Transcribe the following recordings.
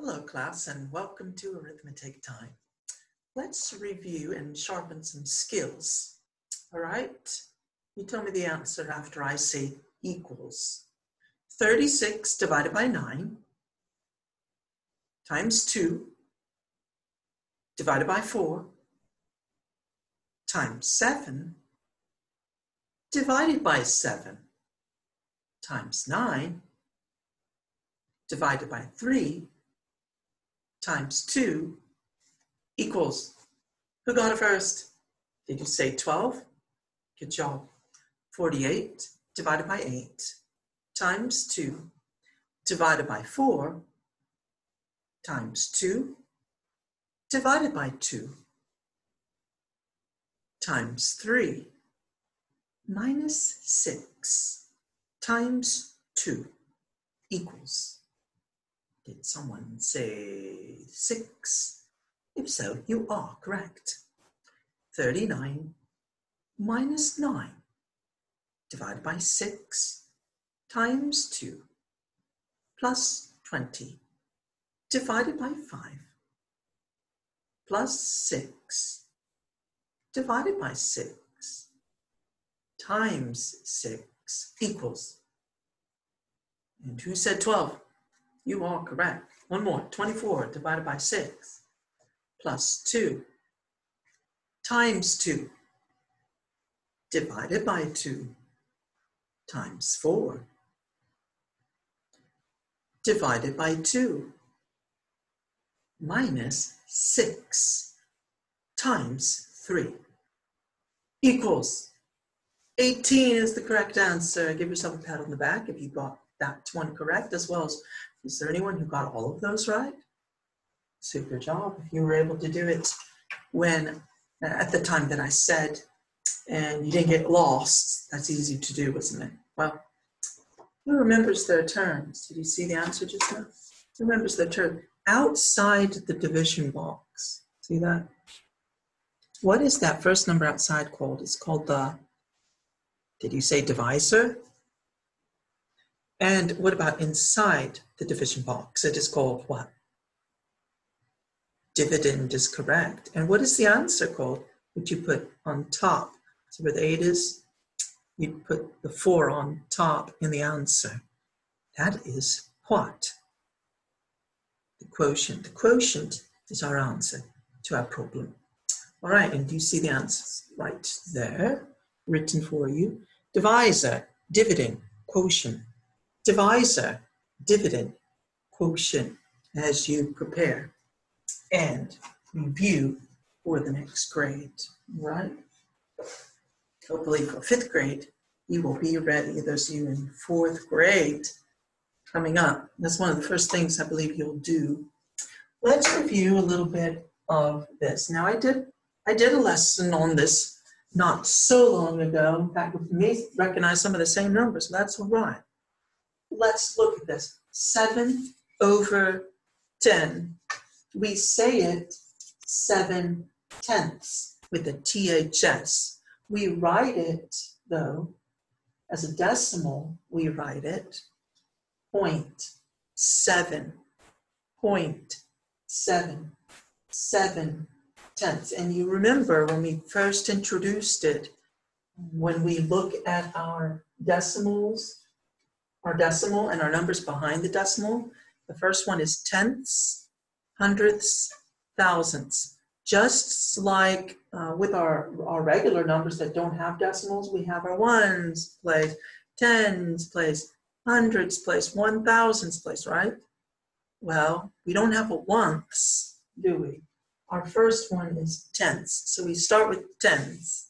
Hello class and welcome to Arithmetic Time. Let's review and sharpen some skills. All right, you tell me the answer after I say equals. 36 divided by 9 times 2 divided by 4 times 7 divided by 7 times 9 divided by 3 times 2 equals, who got it first? Did you say 12? Good job. 48 divided by 8 times 2 divided by 4 times 2 divided by 2 times 3 minus 6 times 2 equals. Did someone say 6? If so, you are correct. 39 minus 9 divided by 6 times 2 plus 20 divided by 5 plus 6 divided by 6 times 6 equals. And who said 12? You are correct. One more, 24 divided by 6 plus 2 times 2 divided by 2 times 4 divided by 2 minus 6 times 3 equals 18 is the correct answer. Give yourself a pat on the back if you got that one correct, as well as, is there anyone who got all of those right? Super job. If you were able to do it when, at the time that I said, and you didn't get lost, that's easy to do, isn't it? Well, who remembers their terms? Did you see the answer just now? Who remembers their term? Outside the division box. See that? What is that first number outside called? It's called the, did you say divisor? And what about inside the division box? It is called what? Dividend is correct. And what is the answer called? Which you put on top. So where the 8 is, you put the 4 on top in the answer. That is what? The quotient. The quotient is our answer to our problem. All right, and do you see the answers right there, written for you? Divisor, dividend, quotient. Divisor, dividend, quotient, as you prepare and review for the next grade, right? Hopefully for 5th grade, you will be ready. Those of you in 4th grade coming up, that's one of the first things I believe you'll do. Let's review a little bit of this. Now I did a lesson on this not so long ago. In fact, you may recognize some of the same numbers, so that's all right. Let's look at this. 7 over 10. We say it 7/10 with a THS. We write it, though, as a decimal, we write it 0.7, 0.77. And you remember when we first introduced it, when we look at our decimals, our decimal and our numbers behind the decimal, the first one is tenths, hundredths, thousandths. Just like with our regular numbers that don't have decimals, we have our ones place, tens place, hundreds place, 1,000ths place, right? Well, we don't have a oneths, do we? Our first one is tenths. So we start with tens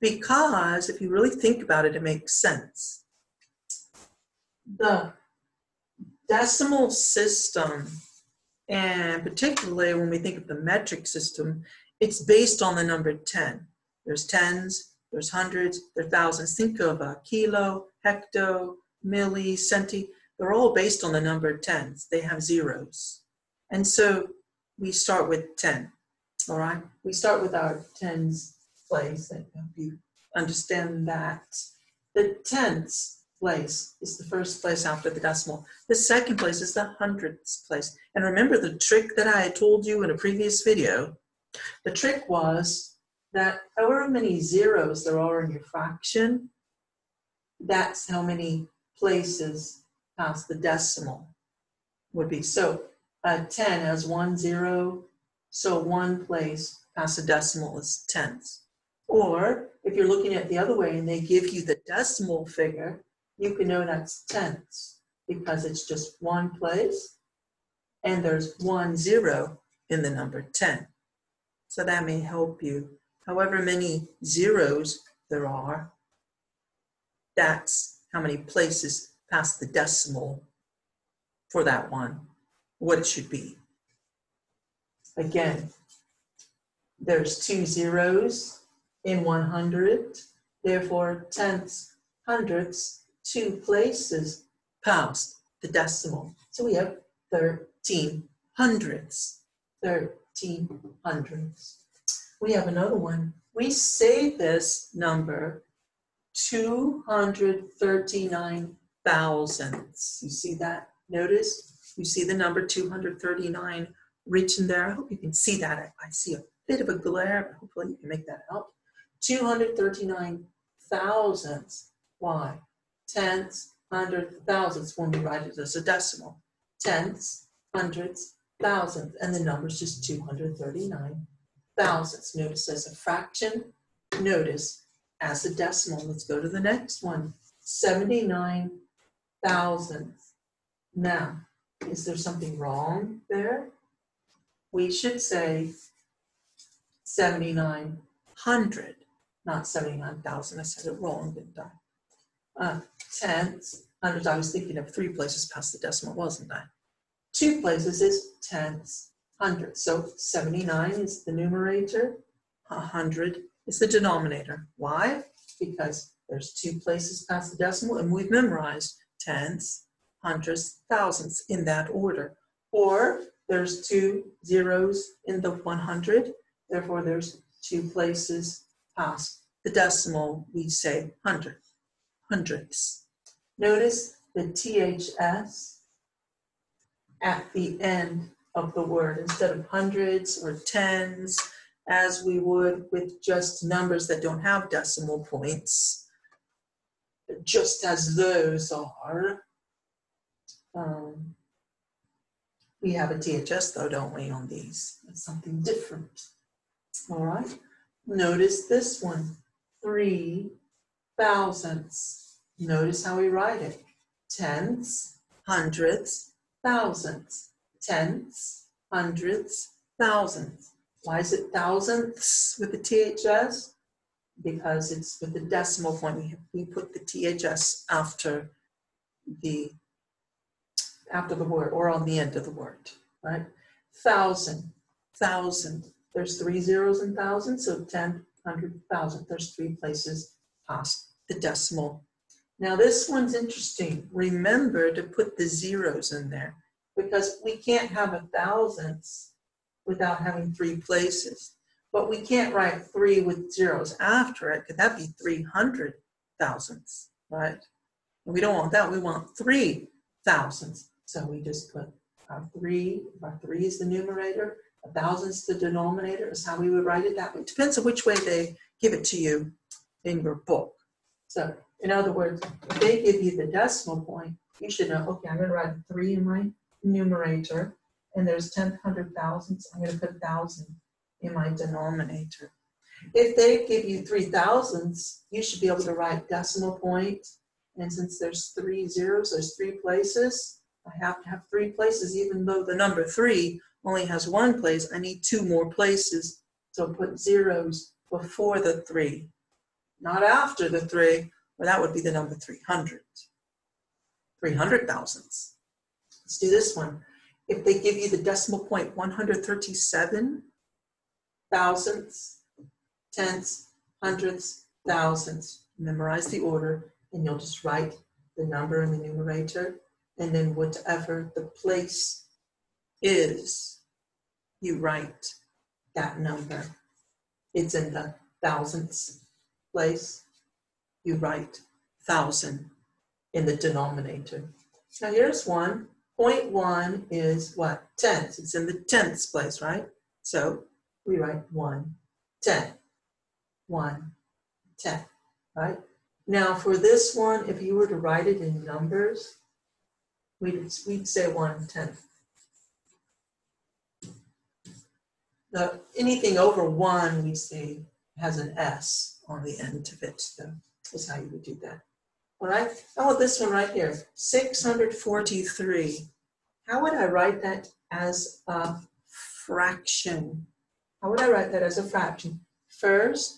because if you really think about it, it makes sense. The decimal system, and particularly when we think of the metric system, it's based on the number 10. There's tens, there's hundreds, there's thousands. Think of a kilo, hecto, milli, centi. They're all based on the number 10s. They have zeros. And so we start with 10, all right? We start with our tens place. I hope you understand that. The tenths place is the first place after the decimal. The second place is the hundredths place. And remember the trick that I had told you in a previous video? The trick was that however many zeros there are in your fraction, that's how many places past the decimal would be. So 10 has 1 0, so one place past the decimal is tenths. Or if you're looking at the other way and they give you the decimal figure, you can know that's tenths because it's just one place and there's 1 0 in the number 10. So that may help you. However many zeros there are, that's how many places past the decimal for that one, what it should be. Again, there's 2 zeros in 100, therefore tenths, hundredths, 2 places past the decimal. So we have 13 hundredths, 13 hundredths. We have another one. We say this number 239 thousandths. You see that? Notice you see the number 239 written there. I hope you can see that. I see a bit of a glare, but hopefully you can make that out. 239 thousandths. Why? Tenths, hundredths, thousandths when we write it as a decimal. Tenths, hundredths, thousandths, and the number is just 239 thousandths. Notice as a fraction, notice as a decimal. Let's go to the next one. 79 thousandths. Now, is there something wrong there? We should say 7,900, not 79,000. I said it wrong, didn't I? Tenths, hundreds. I was thinking of 3 places past the decimal, wasn't I? 2 places is tenths, hundredths. So 79 is the numerator, 100 is the denominator. Why? Because there's 2 places past the decimal, and we've memorized tenths, hundredths, thousandths in that order. Or there's 2 zeros in the 100, therefore there's 2 places past the decimal. We say hundredths. Notice the THS at the end of the word instead of hundreds or tens, as we would with just numbers that don't have decimal points, just as those are. We have a THS though, don't we, on these? That's something different. All right. Notice this one, 3 thousandths. Notice how we write it. Tenths, hundredths, thousandths. Tenths, hundredths, thousandths. Why is it thousandths with the THS? Because it's with the decimal point. We put the THS after the word or on the end of the word, right? Thousand. There's 3 zeros in thousand, so 10, 100, 1,000. There's 3 places past the decimal. Now this one's interesting. Remember to put the zeros in there because we can't have a thousandths without having 3 places. But we can't write 3 with zeros after it because that'd be 300 thousandths, right? And we don't want that. We want 3 thousandths. So we just put our 3. Our 3 is the numerator. 1,000 is the denominator. Is how we would write it that way. It depends on which way they give it to you in your book. So in other words, if they give you the decimal point, you should know, okay, I'm going to write a 3 in my numerator, and there's 10th, 100 thousandths. I'm going to put 1,000 in my denominator. If they give you 3 thousandths, you should be able to write decimal point. And since there's 3 zeros, there's 3 places. I have to have 3 places, even though the number 3 only has 1 place. I need 2 more places. So put zeros before the 3, not after the 3, or that would be the number 300. 300 thousandths. Let's do this one. If they give you the decimal point 137 thousandths, tenths, hundredths, thousandths, memorize the order, and you'll just write the number in the numerator, and then whatever the place is, you write that number. It's in the thousandths place, you write 1,000 in the denominator. Now here's 1. 0.1 is what? Tenths. It's in the tenths place, right? So we write 1/10. 1/10, right? Now for this one, if you were to write it in numbers, we'd say 1/10. Now, anything over 1, we say has an S on the end of it. So that's how you would do that. All right. Oh, this one right here, 643. How would I write that as a fraction? How would I write that as a fraction? First,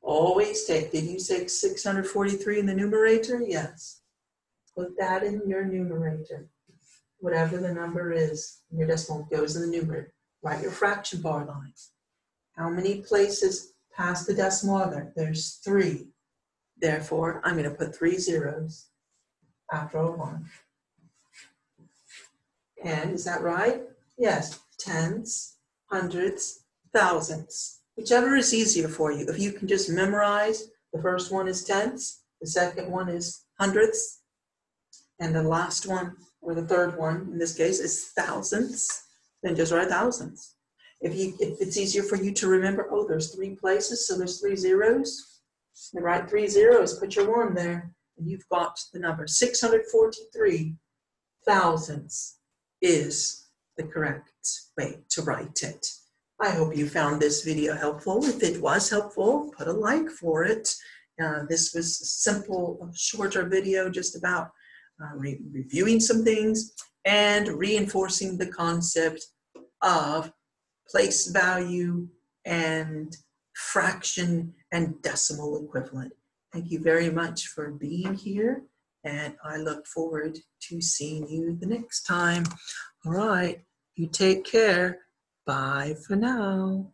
always take, did you say 643 in the numerator? Yes. Put that in your numerator. Whatever the number is, your decimal goes in the numerator. Write your fraction bar lines. How many places past the decimal are there? There's 3. Therefore, I'm going to put 3 zeros after a 1. And is that right? Yes. Tenths, hundredths, thousandths. Whichever is easier for you. If you can just memorize, the first one is tenths, the second one is hundredths, and the last one, or the third one, in this case, is thousandths, then just write thousandths. If it's easier for you to remember, oh, there's 3 places, so there's 3 zeros, then write 3 zeros, put your 1 there, and you've got the number. 643 thousandths is the correct way to write it. I hope you found this video helpful. If it was helpful, put a like for it. This was a simple, shorter video just about reviewing some things and reinforcing the concept of place value and fraction and decimal equivalent. Thank you very much for being here, and I look forward to seeing you the next time. All right, you take care. Bye for now.